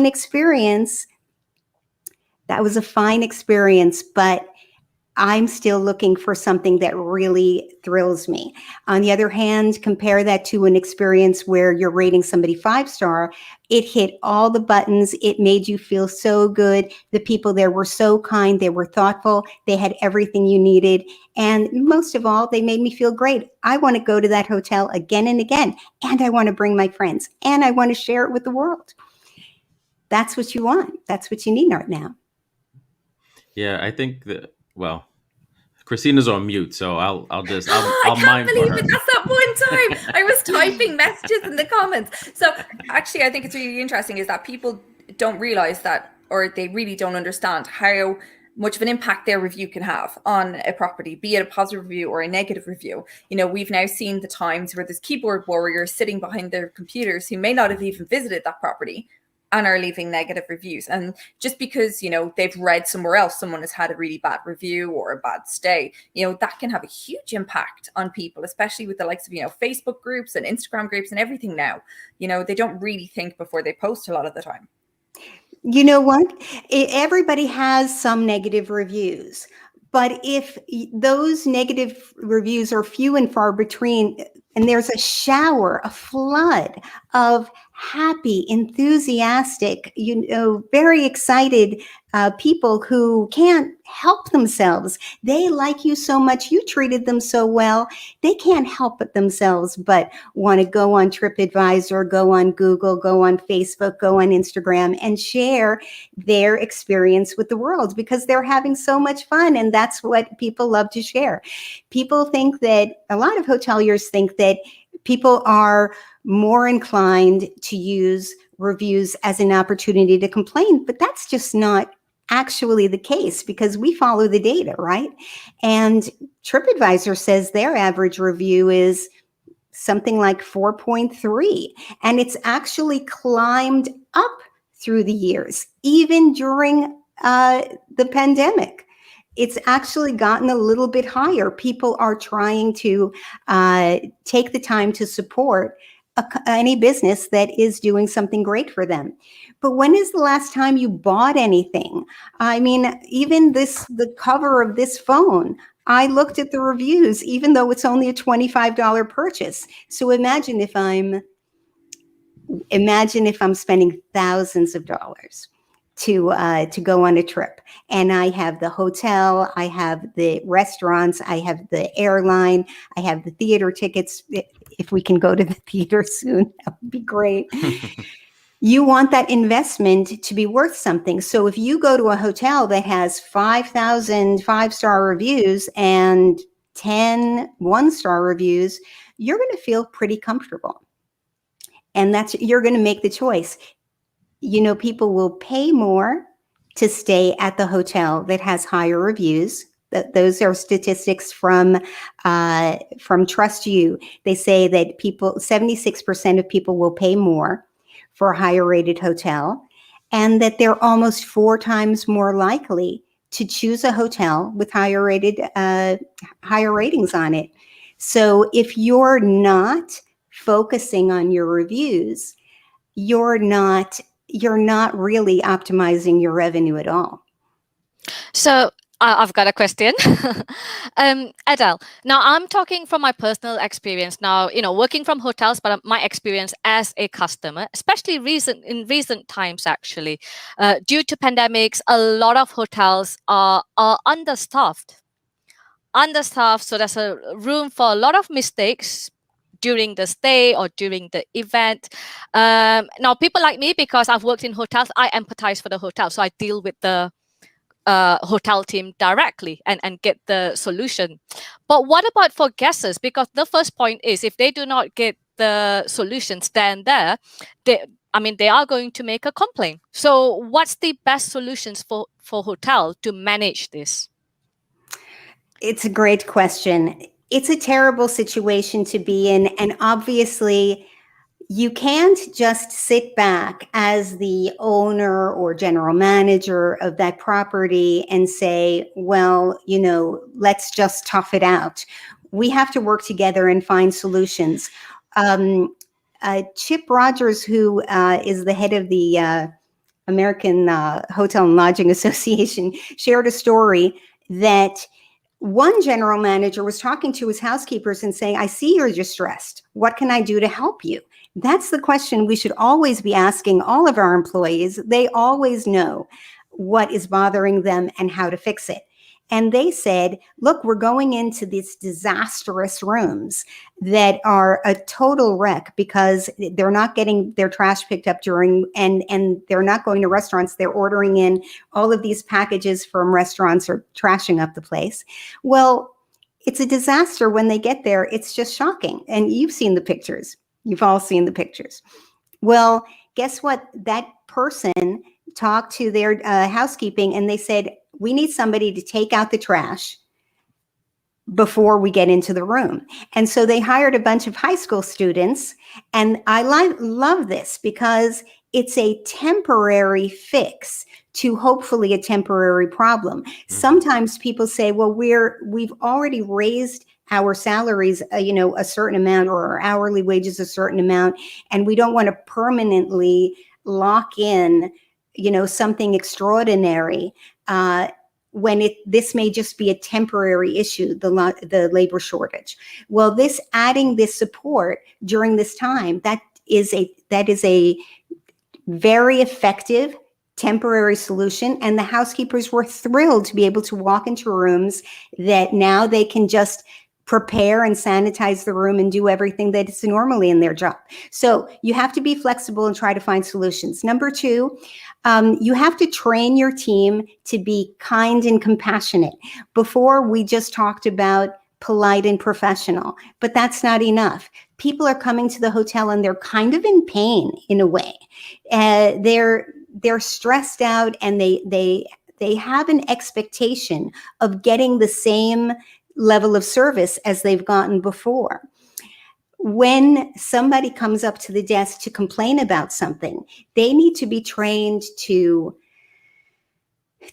experience. That was a fine experience, but I'm still looking for something that really thrills me. On the other hand, compare that to an experience where you're rating somebody 5-star. It hit all the buttons. It made you feel so good. The people there were so kind. They were thoughtful. They had everything you needed. And most of all, they made me feel great. I want to go to that hotel again and again. And I want to bring my friends. And I want to share it with the world. That's what you want. That's what you need right now. Yeah, I think that, well, Christina's on mute, so I'll I can't believe it. That's that one time I was typing messages in the comments. So actually, I think it's really interesting is that people don't realize that, or they really don't understand how much of an impact their review can have on a property, be it a positive review or a negative review. You know, we've now seen the times where there's keyboard warriors sitting behind their computers who may not have even visited that property and are leaving negative reviews. And just because, you know, they've read somewhere else, someone has had a really bad review or a bad stay, you know, that can have a huge impact on people, especially with the likes of, you know, Facebook groups and Instagram groups and everything now. You know, they don't really think before they post a lot of the time. You know what? Everybody has some negative reviews, but if those negative reviews are few and far between, and there's a shower, a flood of happy, enthusiastic, you know, very excited people who can't help themselves. They like you so much. You treated them so well. They can't help it themselves, but want to go on TripAdvisor, go on Google, go on Facebook, go on Instagram, and share their experience with the world because they're having so much fun. And that's what people love to share. People think that, a lot of hoteliers think that people are more inclined to use reviews as an opportunity to complain, but that's just not actually the case because we follow the data, right? And TripAdvisor says their average review is something like 4.3, and it's actually climbed up through the years, even during the pandemic. It's actually gotten a little bit higher. People are trying to take the time to support any business that is doing something great for them. But when is the last time you bought anything? I mean, even the cover of this phone, I looked at the reviews, even though it's only a $25 purchase. So imagine if I'm spending thousands of dollars to go on a trip, and I have the hotel, I have the restaurants, I have the airline, I have the theater tickets. If we can go to the theater soon, that would be great. You want that investment to be worth something. So if you go to a hotel that has 5,000 5-star reviews and 10 1-star reviews, you're going to feel pretty comfortable. And you're going to make the choice. You know, people will pay more to stay at the hotel that has higher reviews. Those are statistics from Trust You. They say that 76% of people will pay more for a higher rated hotel, and that they're almost 4 times more likely to choose a hotel with higher ratings on it. So if you're not focusing on your reviews, you're not really optimizing your revenue at all. So I've got a question. Adele, now I'm talking from my personal experience now, you know, working from hotels, but my experience as a customer, especially in recent times, actually, due to pandemics, a lot of hotels are understaffed. So there's a room for a lot of mistakes during the stay or during the event. Now, people like me, because I've worked in hotels, I empathize for the hotel. So I deal with the hotel team directly and get the solution. But what about for guests? Because the first point is, if they do not get the solutions then there, they are going to make a complaint. So what's the best solutions for hotel to manage this? It's a great question. It's a terrible situation to be in. And obviously, you can't just sit back as the owner or general manager of that property and say, well, you know, let's just tough it out. We have to work together and find solutions. Chip Rogers, who is the head of the American Hotel and Lodging Association shared a story that one general manager was talking to his housekeepers and saying, I see you're distressed. What can I do to help you? That's the question we should always be asking all of our employees. They always know what is bothering them and how to fix it. And they said, look, we're going into these disastrous rooms that are a total wreck because they're not getting their trash picked up during, and they're not going to restaurants. They're ordering in all of these packages from restaurants or trashing up the place. Well, it's a disaster when they get there. It's just shocking. And you've seen the pictures. You've all seen the pictures. Well, guess what? That person talked to their housekeeping and they said, we need somebody to take out the trash before we get into the room. And so they hired a bunch of high school students. And I love this because it's a temporary fix to hopefully a temporary problem. Sometimes people say, well, we've already raised our salaries, a certain amount, or our hourly wages a certain amount, and we don't want to permanently lock in, something extraordinary. When this may just be a temporary issue, the labor shortage. Well, adding this support during this time, that is a very effective temporary solution. And the housekeepers were thrilled to be able to walk into rooms that now they can just prepare and sanitize the room and do everything that is normally in their job. So you have to be flexible and try to find solutions. Number two, you have to train your team to be kind and compassionate. Before, we just talked about polite and professional, but that's not enough. People are coming to the hotel and they're kind of in pain in a way. They're stressed out and they have an expectation of getting the same level of service as they've gotten before. When somebody comes up to the desk to complain about something, they need to be trained to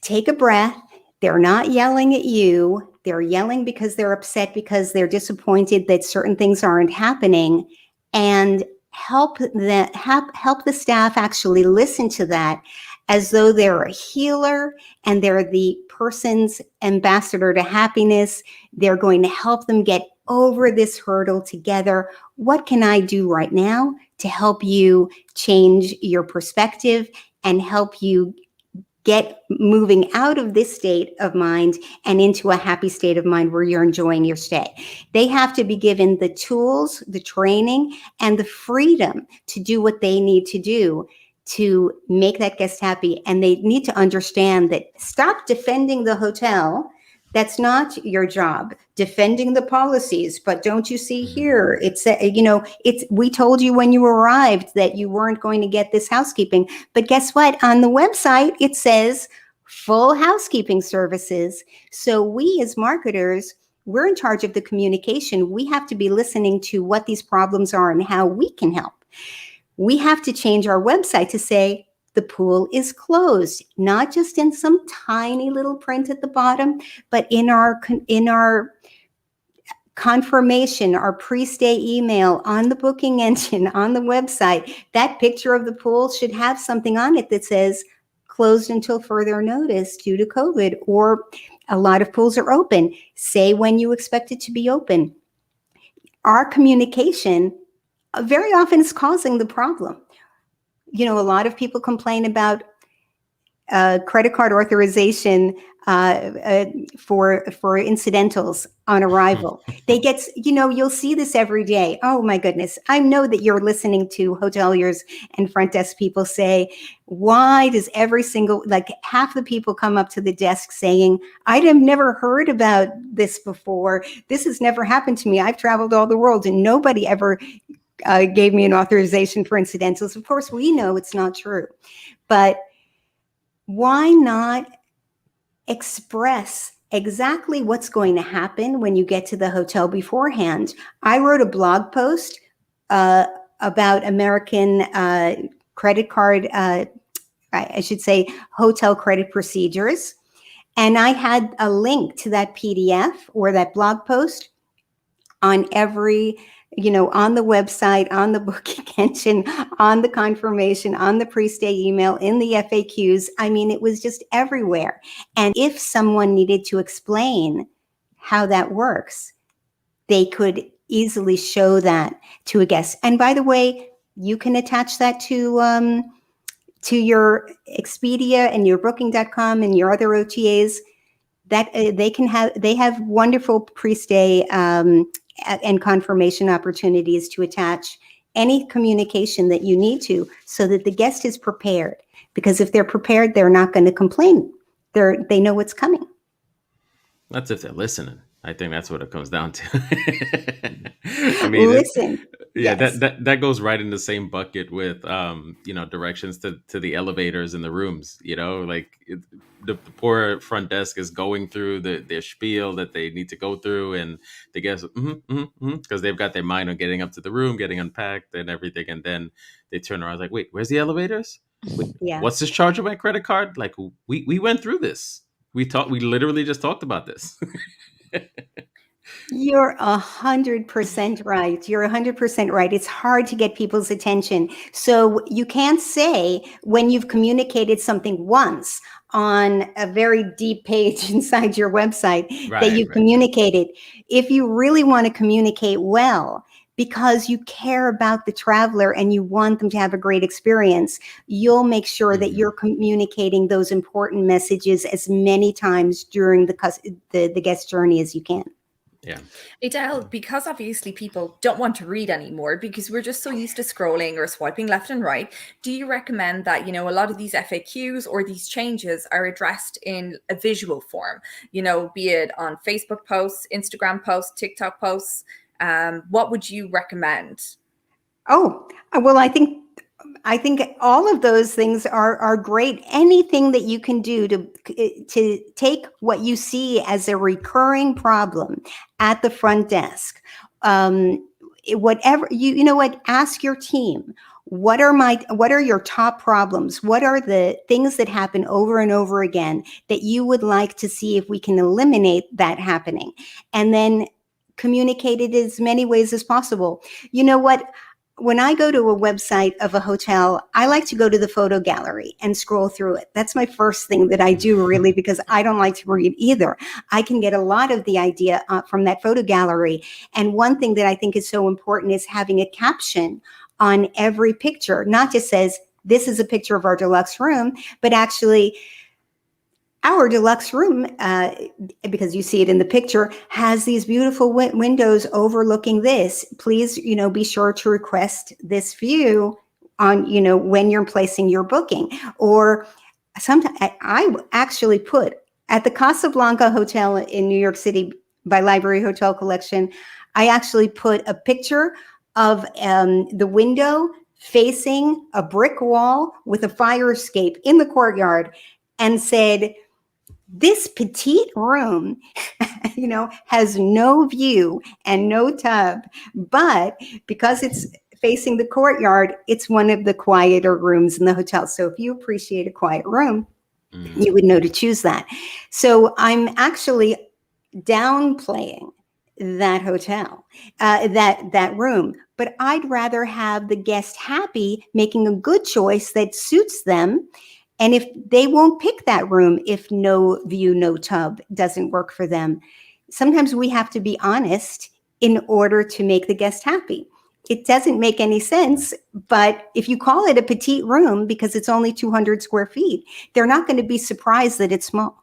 take a breath. They're not yelling at you. They're yelling because they're upset, because they're disappointed that certain things aren't happening, and help the staff actually listen to that as though they're a healer and they're the person's ambassador to happiness. They're going to help them get over this hurdle together. What can I do right now to help you change your perspective and help you get moving out of this state of mind and into a happy state of mind where you're enjoying your stay? They have to be given the tools, the training, and the freedom to do what they need to do to make that guest happy. And they need to understand that stop defending the hotel. That's not your job. Defending the policies, but don't you see here? We told you when you arrived that you weren't going to get this housekeeping, but guess what? On the website, it says full housekeeping services. So we as marketers, we're in charge of the communication. We have to be listening to what these problems are and how we can help. We have to change our website to say, the pool is closed, not just in some tiny little print at the bottom, but in our confirmation, our pre-stay email, on the booking engine, on the website. That picture of the pool should have something on it that says closed until further notice due to COVID, or a lot of pools are open. Say when you expect it to be open. Our communication very often is causing the problem. A lot of people complain about credit card authorization for incidentals on arrival. They get, you'll see this every day. Oh my goodness. I know that you're listening to hoteliers and front desk people say, why does half the people come up to the desk saying, I have never heard about this before. This has never happened to me. I've traveled all the world and nobody ever gave me an authorization for incidentals. Of course, we know it's not true, but why not express exactly what's going to happen when you get to the hotel beforehand? I wrote a blog post about American credit card, I should say hotel credit procedures. And I had a link to that PDF or that blog post on every on the website, on the booking engine, on the confirmation, on the pre-stay email, in the FAQs. I mean, it was just everywhere. And if someone needed to explain how that works, they could easily show that to a guest. And by the way, you can attach that to your Expedia and your Booking.com and your other OTAs. That they have wonderful pre-stay and confirmation opportunities to attach any communication that you need to, so that the guest is prepared. Because if they're prepared, they're not going to complain. They know what's coming. That's if they're listening. I think that's what it comes down to. I mean, Listen. Yeah, Yes. that goes right in the same bucket with directions to the elevators in the rooms. The poor front desk is going through their spiel that they need to go through, and the guests because they've got their mind on getting up to the room, getting unpacked and everything, and then they turn around like, wait, where's the elevators? Wait, Yeah. what's this charge on my credit card? Like, we went through this. We literally just talked about this. You're 100% right. You're 100% right. It's hard to get people's attention. So you can't say when you've communicated something once on a very deep page inside your website that you've communicated. If you really want to communicate well, because you care about the traveler and you want them to have a great experience, you'll make sure that you're communicating those important messages as many times during the guest journey as you can. Yeah. Adele, because obviously people don't want to read anymore because we're just so used to scrolling or swiping left and right, do you recommend that, a lot of these FAQs or these changes are addressed in a visual form, be it on Facebook posts, Instagram posts, TikTok posts? What would you recommend? Oh, well, I think all of those things are great. Anything that you can do to take what you see as a recurring problem at the front desk, whatever you know what, ask your team, what are your top problems? What are the things that happen over and over again that you would like to see if we can eliminate that happening? And then communicate it as many ways as possible. You know what? When I go to a website of a hotel, I like to go to the photo gallery and scroll through it. That's my first thing that I do, really, because I don't like to read either. I can get a lot of the idea from that photo gallery. And one thing that I think is so important is having a caption on every picture. Not just says, this is a picture of our deluxe room, but actually, our deluxe room, because you see it in the picture, has these beautiful windows overlooking this. Please, be sure to request this view on, when you're placing your booking. Or sometimes I actually put at the Casablanca Hotel in New York City by Library Hotel Collection, I actually put a picture of the window facing a brick wall with a fire escape in the courtyard and said, this petite room, has no view and no tub, but because it's facing the courtyard, it's one of the quieter rooms in the hotel. So if you appreciate a quiet room, you would know to choose that. So I'm actually downplaying that hotel, that room, but I'd rather have the guest happy, making a good choice that suits them. And if they won't pick that room, if no view, no tub doesn't work for them, sometimes we have to be honest in order to make the guest happy. It doesn't make any sense, but if you call it a petite room because it's only 200 square feet, they're not going to be surprised that it's small.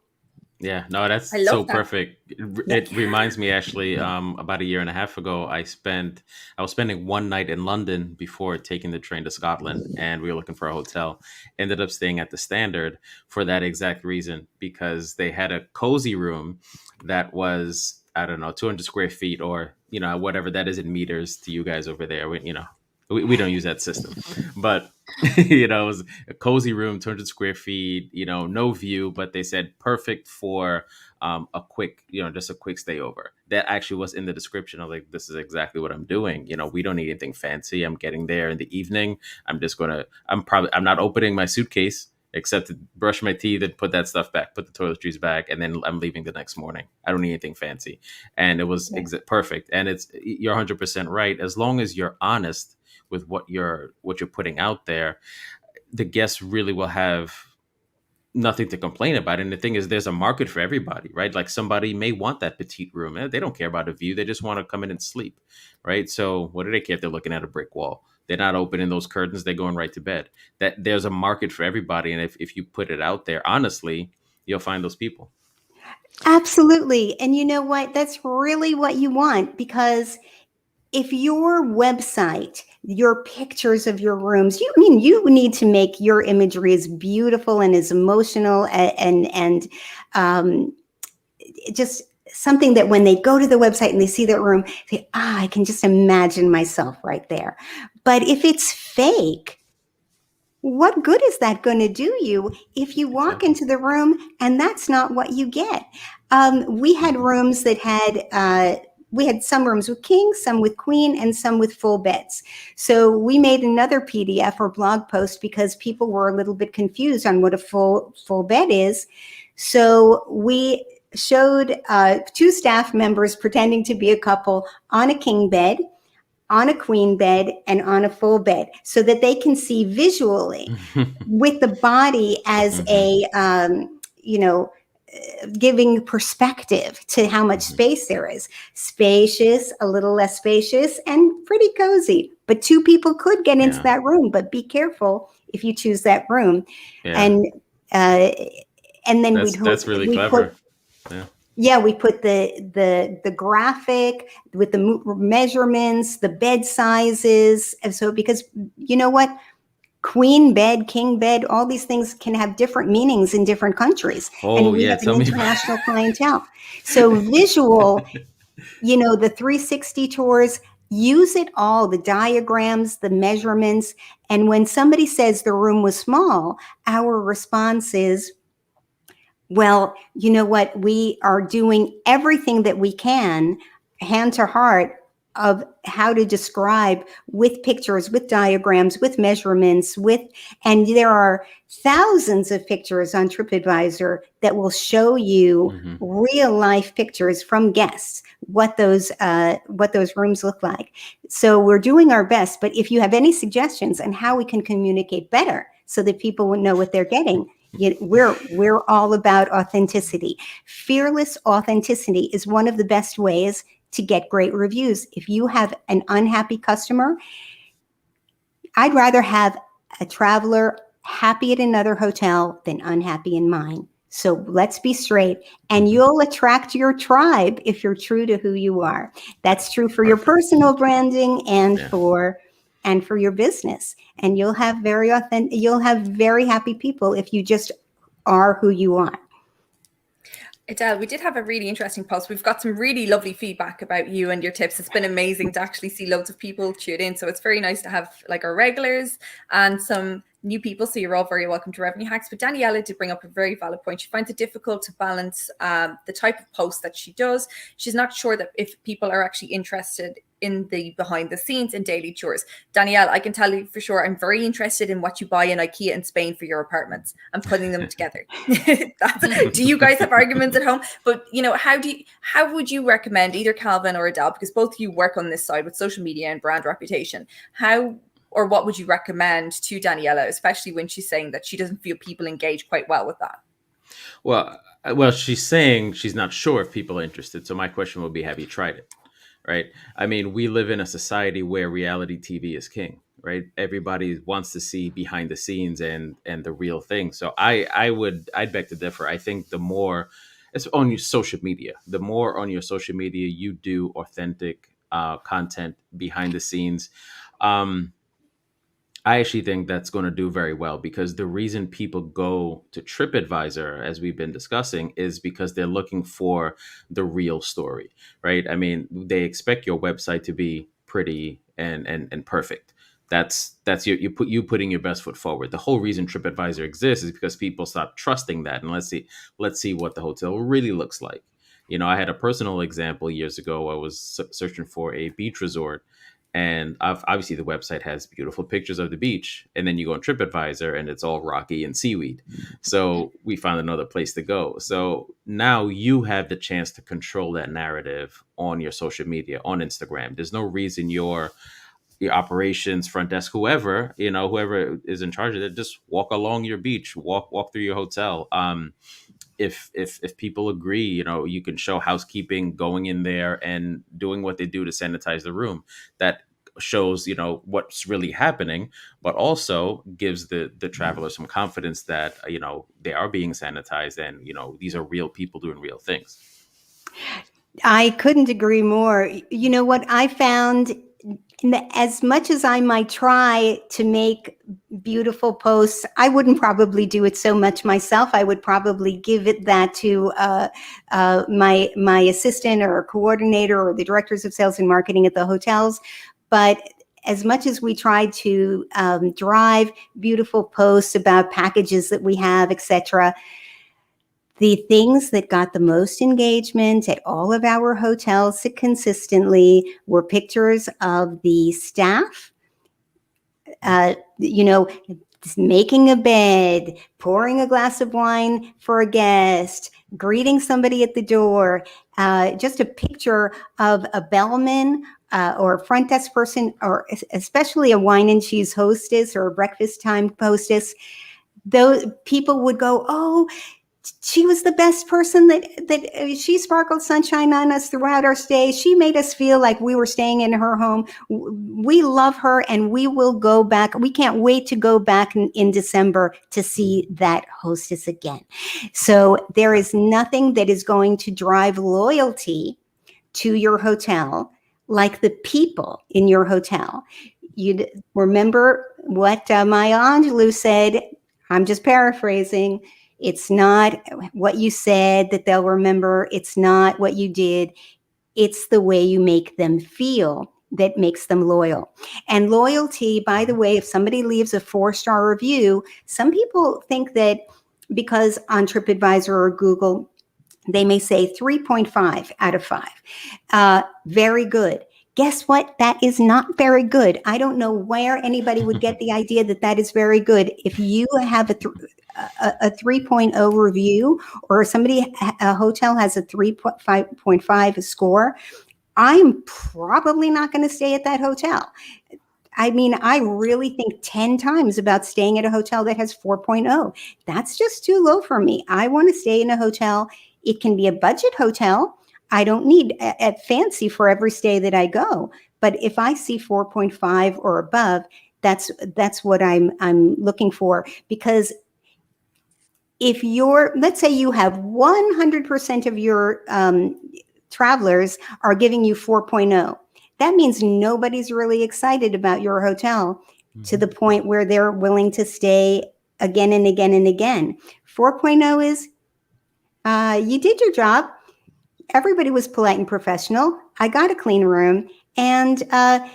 Yeah, no, that's so perfect. It reminds me, actually, about a year and a half ago, I was spending one night in London before taking the train to Scotland, and we were looking for a hotel. Ended up staying at the Standard for that exact reason, because they had a cozy room that was, I don't know, 200 square feet, or, whatever that is in meters to you guys over there. We don't use that system, but it was a cozy room, 200 square feet, no view, but they said perfect for a quick, just a quick stay over. That actually was in the description. I was like, this is exactly what I'm doing. We don't need anything fancy. I'm getting there in the evening. I'm not opening my suitcase. except to brush my teeth and put that stuff back, put the toiletries back, and then I'm leaving the next morning. I don't need anything fancy. And it was perfect. And you're 100% right. As long as you're honest with what you're putting out there, the guests really will have nothing to complain about. And the thing is, there's a market for everybody, right? Like somebody may want that petite room. They don't care about a view. They just want to come in and sleep, right? So what do they care if they're looking at a brick wall? They're not opening those curtains. They're going right to bed. That there's a market for everybody. And if you put it out there, honestly, you'll find those people. Absolutely. And you know what? That's really what you want, because if your website, your pictures of your rooms, you need to make your imagery as beautiful and as emotional and just something that when they go to the website and they see that room, they, I can just imagine myself right there. But if it's fake, what good is that going to do you if you walk into the room and that's not what you get? We had rooms that had, we had some rooms with king, some with queen, and some with full beds. So we made another PDF or blog post because people were a little bit confused on what a full bed is. So we showed 2 staff members pretending to be a couple on a king bed, on a queen bed, and on a full bed, so that they can see visually with the body as a, giving perspective to how much space there is. Spacious, a little less spacious, and pretty cozy. But 2 people could get into that room, but be careful if you choose that room. And then that's really clever. We put the graphic with the measurements, the bed sizes. And so, because you know what? Queen bed, king bed, all these things can have different meanings in different countries. And we have an international clientele. So visual, the 360 tours, use it all, the diagrams, the measurements. And when somebody says the room was small, our response is, well, you know what? We are doing everything that we can, hand to heart, of how to describe with pictures, with diagrams, with measurements, and there are thousands of pictures on TripAdvisor that will show you real life pictures from guests, what those rooms look like. So we're doing our best, but if you have any suggestions on how we can communicate better so that people will know what they're getting, we're all about authenticity. Fearless authenticity is one of the best ways to get great reviews. If you have an unhappy customer, I'd rather have a traveler happy at another hotel than unhappy in mine. So let's be straight, and you'll attract your tribe if you're true to who you are. That's true for your personal branding and for your business. And you'll have very happy people if you just are who you are. Adele, we did have a really interesting post. We've got some really lovely feedback about you and your tips. It's been amazing to actually see loads of people tune in. So it's very nice to have like our regulars and some new people. So you're all very welcome to Revenue Hacks. But Daniela did bring up a very valid point. She finds it difficult to balance the type of post that she does. She's not sure that if people are actually interested in the behind the scenes and daily tours. Danielle, I can tell you for sure, I'm very interested in what you buy in IKEA in Spain for your apartments and putting them together. Do you guys have arguments at home? But how would you recommend, either Calvin or Adele, because both of you work on this side with social media and brand reputation, or what would you recommend to Daniela, especially when she's saying that she doesn't feel people engage quite well with that? Well, she's saying she's not sure if people are interested. So my question would be, have you tried it? Right. I mean, we live in a society where reality TV is king, right? Everybody wants to see behind the scenes and the real thing. So I'd beg to differ. I think the more it's on your social media, the more on your social media you do authentic content behind the scenes, I actually think that's going to do very well, because the reason people go to TripAdvisor, as we've been discussing, is because they're looking for the real story, right? I mean, they expect your website to be pretty and perfect. That's you putting your best foot forward. The whole reason TripAdvisor exists is because people stop trusting that, and let's see what the hotel really looks like. I had a personal example years ago. I was searching for a beach resort, And obviously the website has beautiful pictures of the beach, and then you go on TripAdvisor and it's all rocky and seaweed. So we found another place to go. So now you have the chance to control that narrative on your social media, on Instagram. There's no reason your operations, front desk, whoever is in charge of it, just walk along your beach, walk through your hotel. If people agree, you can show housekeeping going in there and doing what they do to sanitize the room. That shows, what's really happening, but also gives the traveler some confidence that, they are being sanitized and, these are real people doing real things. I couldn't agree more. You know what I found? As much as I might try to make beautiful posts, I wouldn't probably do it so much myself. I would probably give that to my assistant or coordinator or the directors of sales and marketing at the hotels. But as much as we try to drive beautiful posts about packages that we have, etc., the things that got the most engagement at all of our hotels consistently were pictures of the staff, making a bed, pouring a glass of wine for a guest, greeting somebody at the door, just a picture of a bellman or a front desk person, or especially a wine and cheese hostess or a breakfast time hostess. Those people would go, "Oh, she was the best person that she sparkled sunshine on us throughout our stay. She made us feel like we were staying in her home. We love her and we will go back. We can't wait to go back in December to see that hostess again." So there is nothing that is going to drive loyalty to your hotel like the people in your hotel. You remember what Maya Angelou said. I'm just paraphrasing. It's not what you said that they'll remember. It's not what you did. It's the way you make them feel that makes them loyal. And loyalty, by the way, if somebody leaves a 4-star review, some people think that because on TripAdvisor or Google, they may say 3.5 out of 5. Very good. Guess what? That is not very good. I don't know where anybody would get the idea that that is very good. If you have a 3.0 review, or a hotel has a 3.5 score, I'm probably not going to stay at that hotel. I mean, I really think 10 times about staying at a hotel that has 4.0. That's just too low for me. I want to stay in a hotel. It can be a budget hotel. I don't need a fancy for every stay that I go. But if I see 4.5 or above, that's what I'm looking for. Because if let's say you have 100% of your travelers are giving you 4.0, that means nobody's really excited about your hotel to the point where they're willing to stay again and again and again. 4.0 is you did your job. Everybody was polite and professional. I got a clean room, and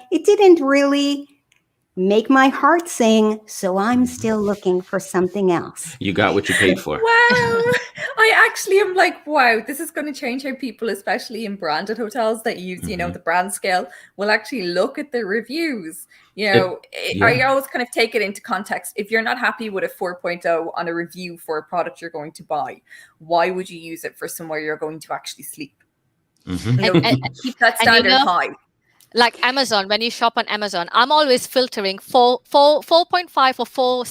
it didn't really make my heart sing, so I'm still looking for something else. You got what you paid for. Wow. I actually am like, wow, this is going to change how people, especially in branded hotels that use, the brand scale, will actually look at the reviews. I always kind of take it into context. If you're not happy with a 4.0 on a review for a product you're going to buy, why would you use it for somewhere you're going to actually sleep? Keep that standard high. Like Amazon, when you shop on Amazon, I'm always filtering 4.5 or 4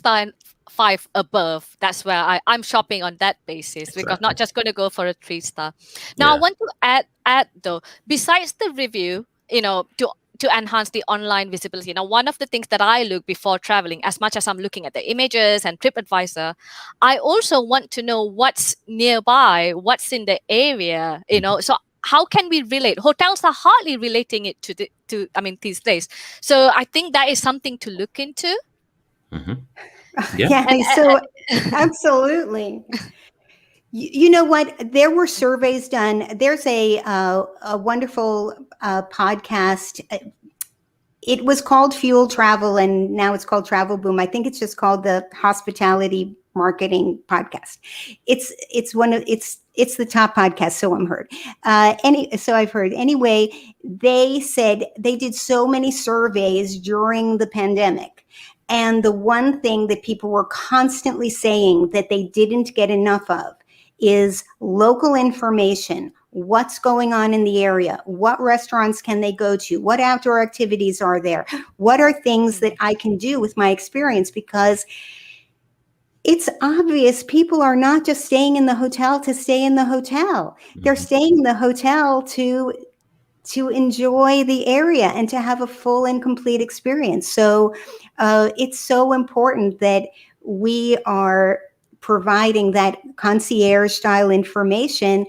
5 above. That's where I'm shopping on that basis, because not just going to go for a 3-star. Now, I want to add though, besides the review, to enhance the online visibility. Now, one of the things that I look before traveling, as much as I'm looking at the images and TripAdvisor, I also want to know what's nearby, what's in the area, so how can we relate? Hotels are hardly relating it to these days. So I think that is something to look into. So absolutely. You know what? There were surveys done. There's a wonderful podcast. It was called Fuel Travel, and now it's called Travel Boom. I think it's just called the Hospitality marketing podcast. It's the top podcast, so I'm heard. So I've heard. Anyway, they said they did so many surveys during the pandemic. And the one thing that people were constantly saying that they didn't get enough of is local information. What's going on in the area? What restaurants can they go to? What outdoor activities are there? What are things that I can do with my experience? Because it's obvious people are not just staying in the hotel to stay in the hotel. They're staying in the hotel to enjoy the area and to have a full and complete experience. So it's so important that we are providing that concierge style information.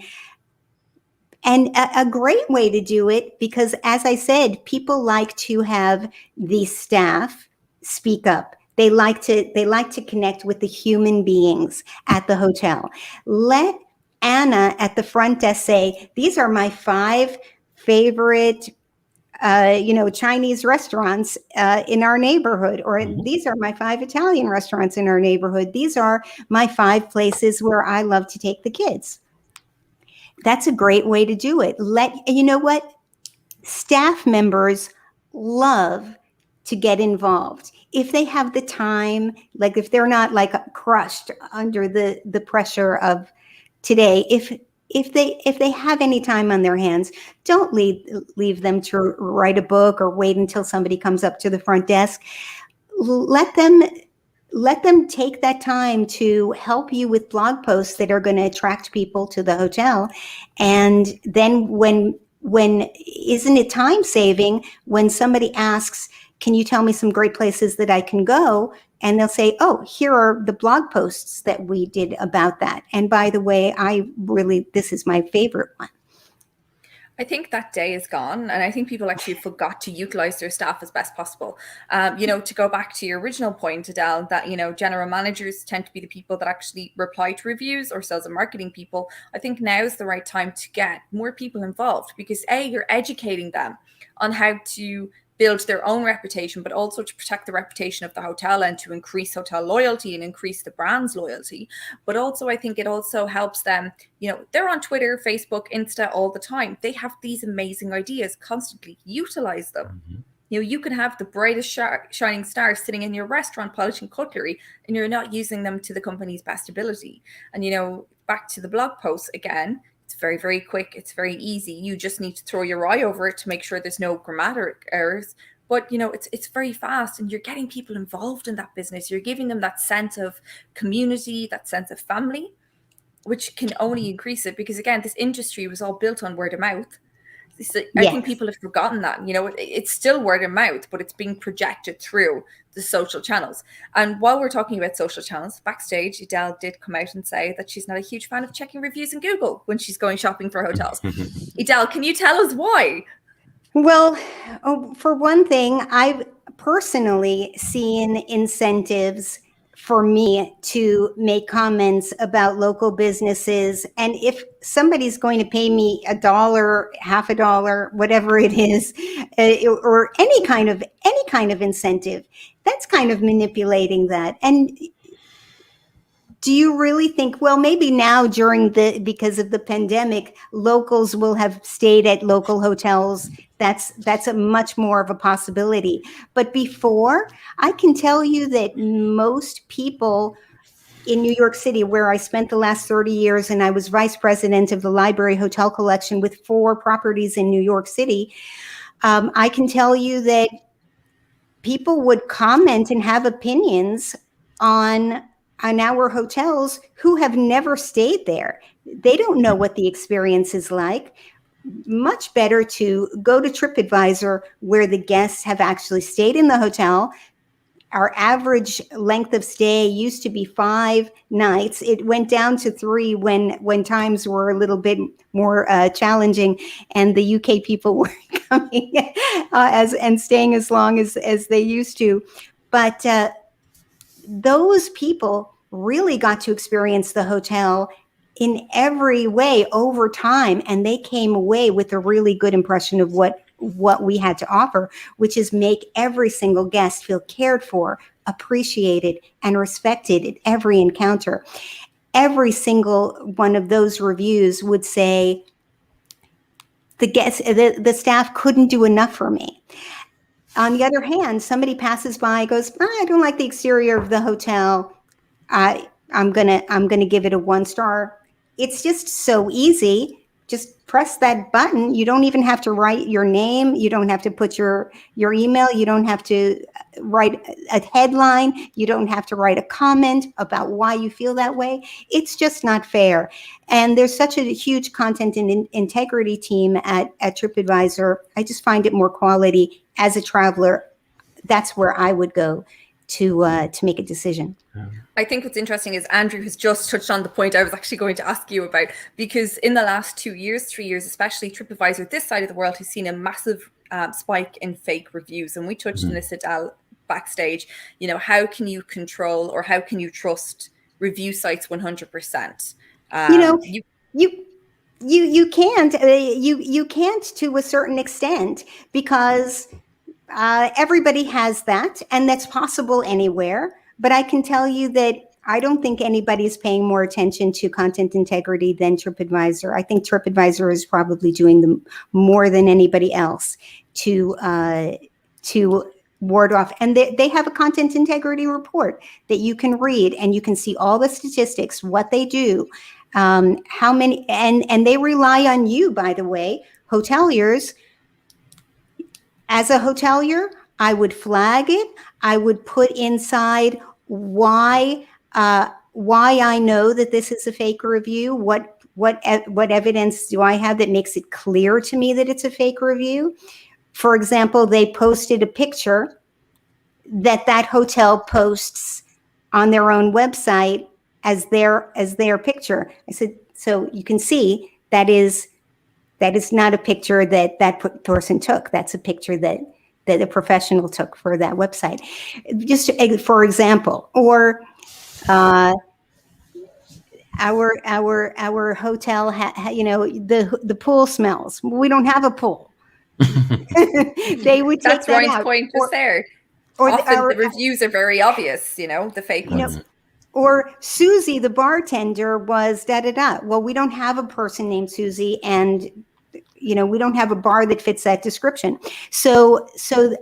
And a great way to do it, because as I said, people like to have the staff speak up. They like to connect with the human beings at the hotel. Let Anna at the front desk say, these are my 5 favorite Chinese restaurants in our neighborhood, or these are my 5 Italian restaurants in our neighborhood. These are my 5 places where I love to take the kids. That's a great way to do it. You know what? Staff members love to get involved. If they have the time, like if they're not like crushed under the pressure of today, if they have any time on their hands, don't leave them to write a book or wait until somebody comes up to the front desk. Let them take that time to help you with blog posts that are going to attract people to the hotel. And then when isn't it time saving when somebody asks, can you tell me some great places that I can go? And they'll say, oh, here are the blog posts that we did about that. And by the way, this is my favorite one. I think that day is gone, and I think people actually forgot to utilize their staff as best possible. To go back to your original point, Adele, that, general managers tend to be the people that actually reply to reviews, or sales and marketing people. I think now is the right time to get more people involved, because you're educating them on how to build their own reputation, but also to protect the reputation of the hotel and to increase hotel loyalty and increase the brand's loyalty. But also, I think it also helps them, they're on Twitter, Facebook, Insta all the time. They have these amazing ideas, constantly utilize them. You can have the brightest shining stars sitting in your restaurant polishing cutlery, and you're not using them to the company's best ability. And, back to the blog post again, it's very, very quick. It's very easy. You just need to throw your eye over it to make sure there's no grammatic errors. But, it's very fast, and you're getting people involved in that business. You're giving them that sense of community, that sense of family, which can only increase it, because, again, this industry was all built on word of mouth. I think people have forgotten that. It's still word of mouth, but it's being projected through the social channels. And while we're talking about social channels, backstage, Adele did come out and say that she's not a huge fan of checking reviews in Google when she's going shopping for hotels. Adele, can you tell us why? Well, for one thing, I've personally seen incentives for me to make comments about local businesses. And if somebody's going to pay me $1, $50, whatever it is, or any kind of incentive, that's kind of manipulating that. And do you really think, well, maybe now because of the pandemic, locals will have stayed at local hotels. That's a much more of a possibility. But before, I can tell you that most people in New York City, where I spent the last 30 years, and I was vice president of the library hotel collection with 4 properties in New York City, I can tell you that people would comment and have opinions on our hotels who have never stayed there. They don't know what the experience is like. Much better to go to TripAdvisor, where the guests have actually stayed in the hotel. Our average length of stay used to be 5 nights. It went down to 3 when times were a little bit more challenging, and the UK people were coming and staying as long as they used to. But those people really got to experience the hotel in every way over time, and they came away with a really good impression of what we had to offer, which is make every single guest feel cared for, appreciated and respected at every encounter. Every single one of those reviews would say, the staff couldn't do enough for me. On the other hand, somebody passes by, goes, I don't like the exterior of the hotel. I'm gonna give it a 1 star. It's just so easy. Just press that button. You don't even have to write your name. You don't have to put your email. You don't have to write a headline. You don't have to write a comment about why you feel that way. It's just not fair. And there's such a huge content and integrity team at TripAdvisor. I just find it more quality. As a traveler, that's where I would go to make a decision. I think what's interesting is Andrew has just touched on the point I was actually going to ask you about, because in the last 2 years, 3 years, especially, TripAdvisor, this side of the world, has seen a massive spike in fake reviews. And we touched on this, Adele, backstage. You know, how can you control, or how can you trust review sites 100%? You can't. You can't to a certain extent, because everybody has that, and that's possible anywhere. But I can tell you that I don't think anybody's paying more attention to content integrity than TripAdvisor. I think TripAdvisor is probably doing them more than anybody else to ward off. And they have a content integrity report that you can read, and you can see all the statistics, what they do, how many, and they rely on you, by the way, hoteliers. As a hotelier, I would flag it. I would put inside why I know that this is a fake review. What evidence do I have that makes it clear to me that it's a fake review? For example, they posted a picture that hotel posts on their own website as their picture. I said, so you can see that is not a picture that person took. That's a picture that a professional took for that website. Just for example, or our hotel, the pool smells. We don't have a pool. They would take That's that Ryan's out. point just there. Often the reviews are very obvious, the fake ones. Or Susie, the bartender, was da-da-da. Well, we don't have a person named Susie, and we don't have a bar that fits that description. So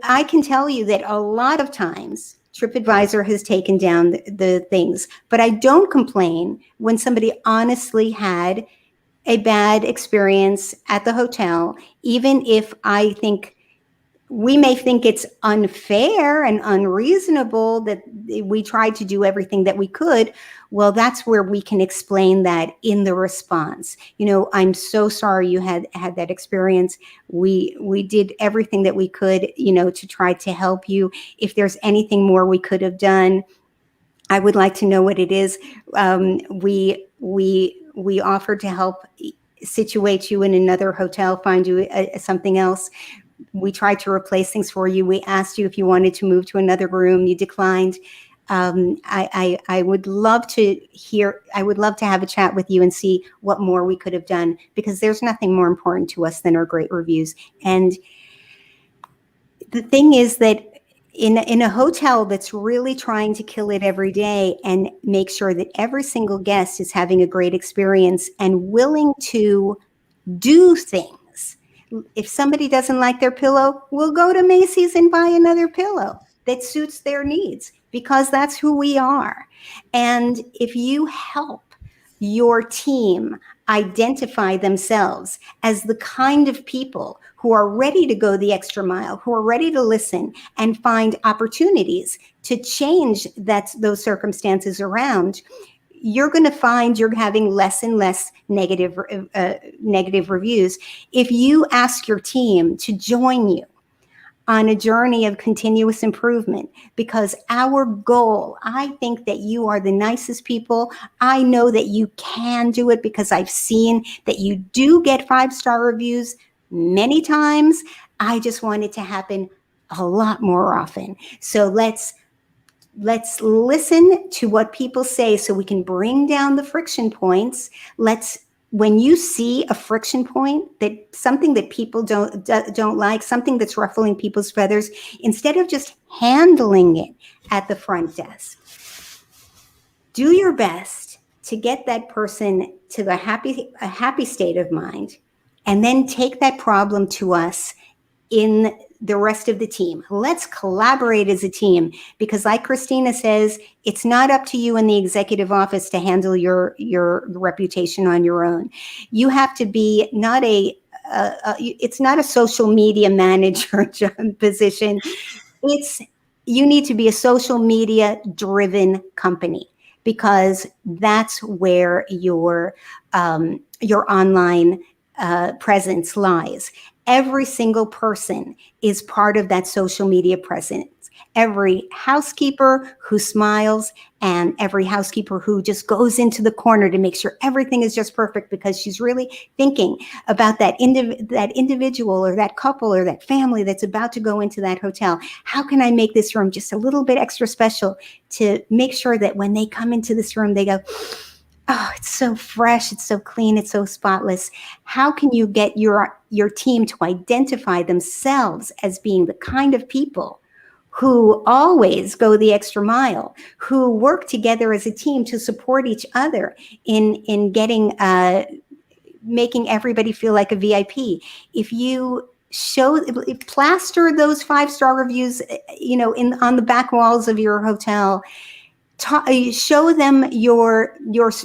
I can tell you that a lot of times TripAdvisor has taken down the things, but I don't complain when somebody honestly had a bad experience at the hotel, even if we may think it's unfair and unreasonable that we tried to do everything that we could. Well, that's where we can explain that in the response. I'm so sorry you had that experience. We did everything that we could, to try to help you. If there's anything more we could have done, I would like to know what it is. We offered to help situate you in another hotel, find you something else. We tried to replace things for you. We asked you if you wanted to move to another room. You declined. I would love to have a chat with you and see what more we could have done, because there's nothing more important to us than our great reviews. And the thing is that in a hotel that's really trying to kill it every day and make sure that every single guest is having a great experience and willing to do things. If somebody doesn't like their pillow, we'll go to Macy's and buy another pillow that suits their needs, because that's who we are. And if you help your team identify themselves as the kind of people who are ready to go the extra mile, who are ready to listen and find opportunities to change those circumstances around, you're going to find you're having less and less negative reviews. If you ask your team to join you on a journey of continuous improvement, because our goal, I think that you are the nicest people. I know that you can do it, because I've seen that you do get 5-star reviews many times. I just want it to happen a lot more often. So let's listen to what people say so we can bring down the friction points. Let's when you see a friction point, that something that people don't like, something that's ruffling people's feathers, instead of just handling it at the front desk, do your best to get that person to a happy state of mind, and then take that problem to us in the rest of the team. Let's collaborate as a team, because like Khristina says, it's not up to you in the executive office to handle your reputation on your own. You have to be not it's not a social media manager position. You need to be a social media driven company, because that's where your online presence lies. Every single person is part of that social media presence. Every housekeeper who smiles, and every housekeeper who just goes into the corner to make sure everything is just perfect, because she's really thinking about that individual or that couple or that family that's about to go into that hotel. How can I make this room just a little bit extra special to make sure that when they come into this room, they go, oh, it's so fresh, it's so clean, it's so spotless. How can you get your team to identify themselves as being the kind of people who always go the extra mile, who work together as a team to support each other in getting making everybody feel like a VIP? If you plaster those 5-star reviews, on the back walls of your hotel. Show them your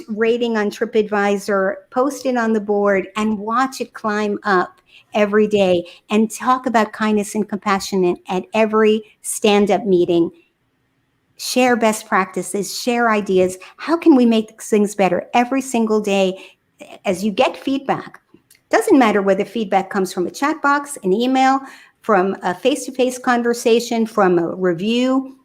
rating on TripAdvisor, post it on the board, and watch it climb up every day, and talk about kindness and compassion at every stand-up meeting. Share best practices, share ideas. How can we make things better every single day as you get feedback? Doesn't matter whether feedback comes from a chat box, an email, from a face-to-face conversation, from a review,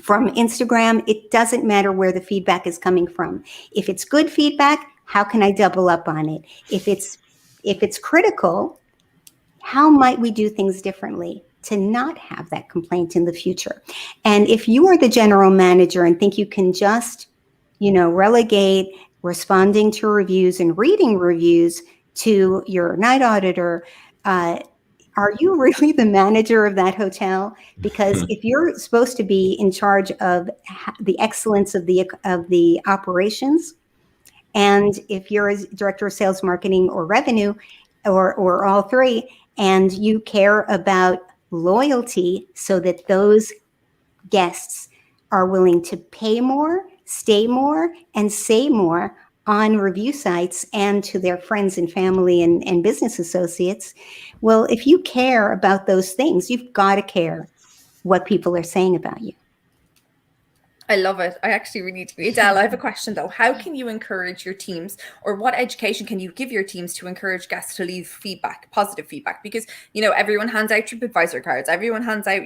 from Instagram. It doesn't matter where the feedback is coming from. If it's good feedback, how can I double up on it? If it's critical, how might we do things differently to not have that complaint in the future? And if you are the general manager and think you can just, relegate responding to reviews and reading reviews to your night auditor, are you really the manager of that hotel? Because if you're supposed to be in charge of the excellence of the operations, and if you're a director of sales, marketing, or revenue, or all three, and you care about loyalty so that those guests are willing to pay more, stay more, and say more on review sites and to their friends and family and business associates, well, if you care about those things, you've got to care what people are saying about you. I love it. I actually really do. Adele, I have a question though. How can you encourage your teams, or what education can you give your teams to encourage guests to leave feedback, positive feedback? Because, everyone hands out TripAdvisor cards. Everyone hands out,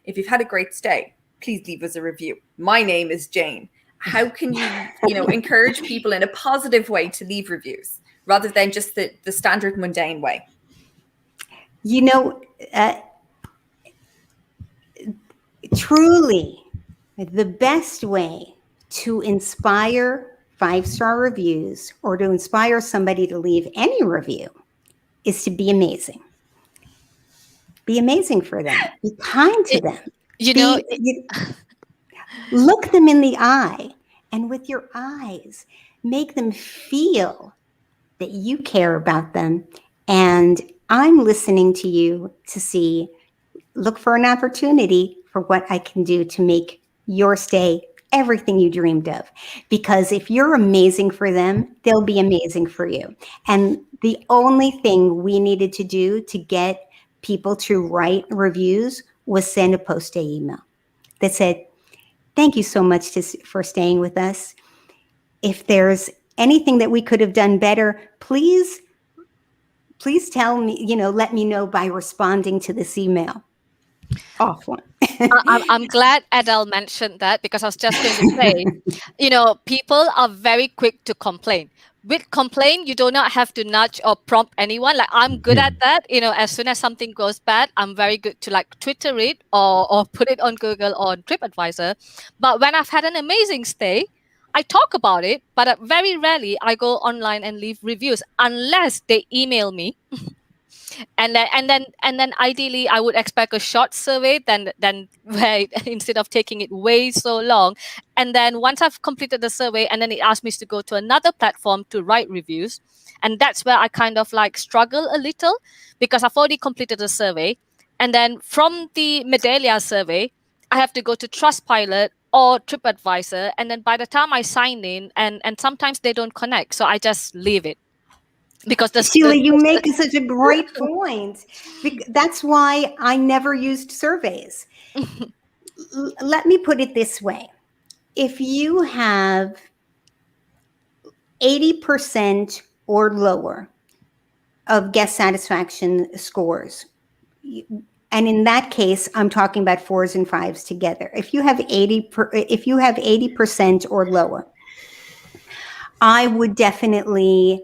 if you've had a great stay, please leave us a review. My name is Jane. How can you, encourage people in a positive way to leave reviews rather than just the standard mundane way? Truly, the best way to inspire 5-star reviews, or to inspire somebody to leave any review, is to be amazing. Be amazing for them. Be kind to them. Look them in the eye, and with your eyes, make them feel that you care about them. And I'm listening to you to look for an opportunity for what I can do to make your stay everything you dreamed of. Because if you're amazing for them, they'll be amazing for you. And the only thing we needed to do to get people to write reviews was send a post-day email that said, thank you so much for staying with us. If there's anything that we could have done better, please tell me, let me know by responding to this email. Off one. I'm glad Adele mentioned that, because I was just going to say, people are very quick to complain. With complaint, you do not have to nudge or prompt anyone. Like, I'm good at that. As soon as something goes bad, I'm very good to Twitter it or put it on Google or on TripAdvisor. But when I've had an amazing stay, I talk about it, but very rarely I go online and leave reviews unless they email me. And then ideally I would expect a short survey than where instead of taking it way so long. And then once I've completed the survey, and then it asks me to go to another platform to write reviews. And that's where I kind of like struggle a little, because I've already completed the survey. And then from the Medallia survey, I have to go to Trustpilot or TripAdvisor. And then by the time I sign in, and sometimes they don't connect. So I just leave it. Because Sheila, you make such a great point. That's why I never used surveys. Let me put it this way. If you have 80% or lower of guest satisfaction scores, and in that case, I'm talking about 4s and 5s together. If you have 80% or lower, I would definitely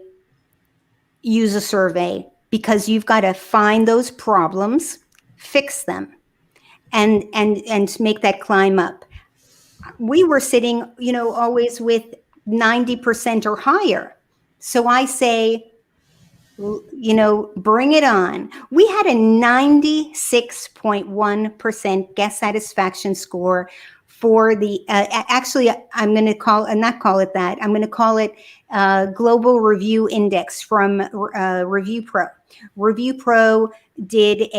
use a survey, because you've got to find those problems, fix them, and make that climb up. We were sitting, always with 90% or higher. So I say, bring it on. We had a 96.1% guest satisfaction score for the, actually, I'm going to not call it that. I'm going to call it Global Review Index from Revpar. Revpar did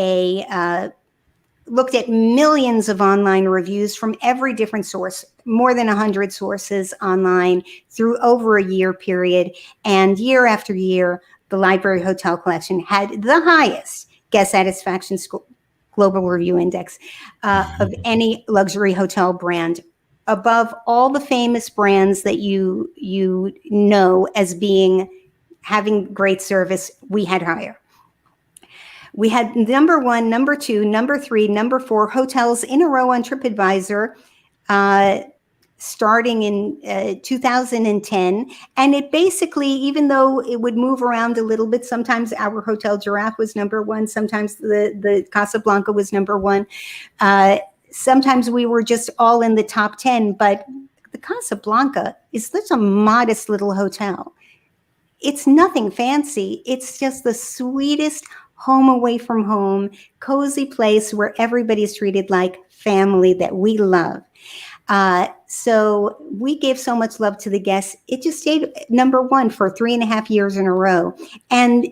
looked at millions of online reviews from every different source, more than 100 sources online through over a year period. And year after year, the Library Hotel Collection had the highest guest satisfaction score, Global Review Index, of any luxury hotel brand, above all the famous brands that you know as having great service. We had higher. We had number 1, number 2, number 3, number 4 hotels in a row on TripAdvisor, starting in 2010. And it basically, even though it would move around a little bit, sometimes our Hotel Giraffe was number 1, sometimes the Casablanca was number 1. Sometimes we were just all in the top 10, but the Casablanca is such a modest little hotel. It's nothing fancy. It's just the sweetest home away from home, cozy place where everybody's treated like family that we love. So we gave so much love to the guests. It just stayed number 1 for 3.5 years in a row, and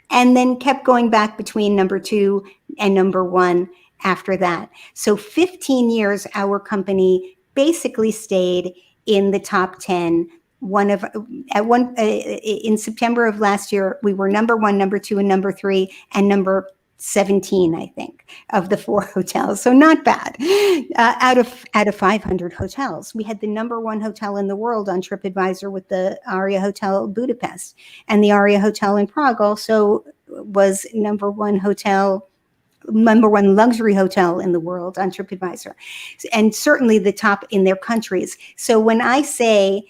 then kept going back between number 2 and number 1 after that. So 15 years, our company basically stayed in the top 10. In September of last year, we were number 1, number 2, and number 3, and number 17, I think, of the 4 hotels. So not bad. Out of 500 hotels, we had the number 1 hotel in the world on TripAdvisor with the Aria Hotel Budapest, and the Aria Hotel in Prague also was number 1 luxury hotel in the world on TripAdvisor, and certainly the top in their countries. So when I say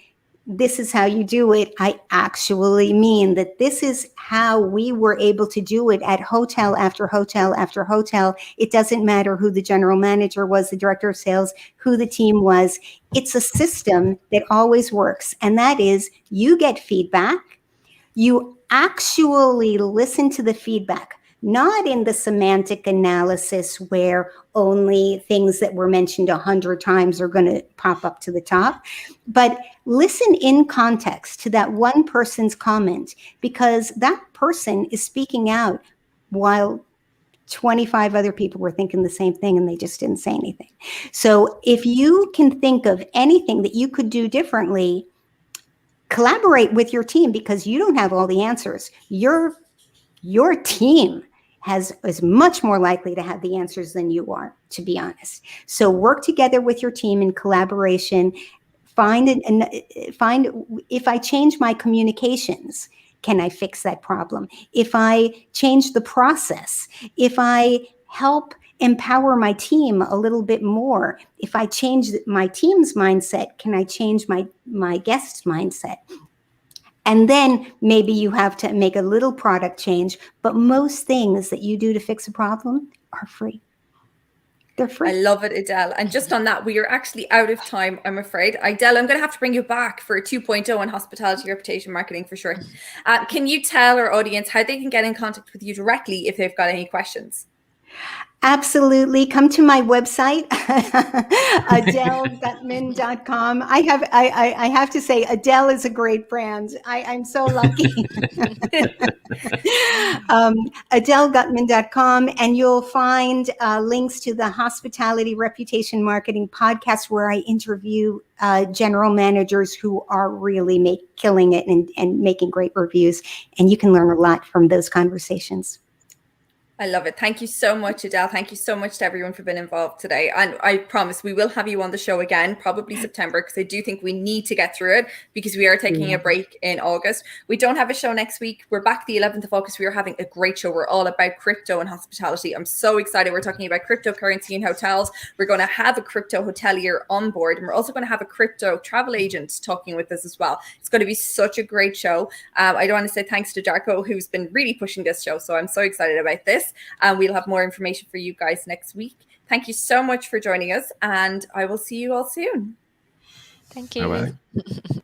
this is how you do it, I actually mean that this is how we were able to do it at hotel after hotel after hotel. It doesn't matter who the general manager was, the director of sales, who the team was. It's a system that always works. And that is, you get feedback. You actually listen to the feedback, not in the semantic analysis where only things that were mentioned 100 times are going to pop up to the top, but listen in context to that one person's comment, because that person is speaking out while 25 other people were thinking the same thing and they just didn't say anything. So if you can think of anything that you could do differently, collaborate with your team, because you don't have all the answers. Your team is much more likely to have the answers than you are, to be honest. So work together with your team in collaboration. Find if I change my communications, can I fix that problem? If I change the process, if I help empower my team a little bit more, if I change my team's mindset, can I change my guest's mindset? And then maybe you have to make a little product change, but most things that you do to fix a problem are free. They're free. I love it, Adele. And just on that, we are actually out of time, I'm afraid. Adele, I'm going to have to bring you back for a 2.0 on hospitality reputation marketing for sure. Can you tell our audience how they can get in contact with you directly if they've got any questions? Absolutely. Come to my website, AdeleGutman.com. I have to say, Adele is a great brand. I'm so lucky. AdeleGutman.com, and you'll find links to the Hospitality Reputation Marketing podcast, where I interview general managers who are really killing it and making great reviews. And you can learn a lot from those conversations. I love it. Thank you so much, Adele. Thank you so much to everyone for being involved today. And I promise we will have you on the show again, probably September, because I do think we need to get through it because we are taking a break in August. We don't have a show next week. We're back the 11th of August. We are having a great show. We're all about crypto and hospitality. I'm so excited. We're talking about cryptocurrency in hotels. We're going to have a crypto hotelier on board. And we're also going to have a crypto travel agent talking with us as well. It's going to be such a great show. I do want to say thanks to Darko, who's been really pushing this show. So I'm so excited about this. And we'll have more information for you guys next week. Thank you so much for joining us, and I will see you all soon. Thank you. Bye-bye.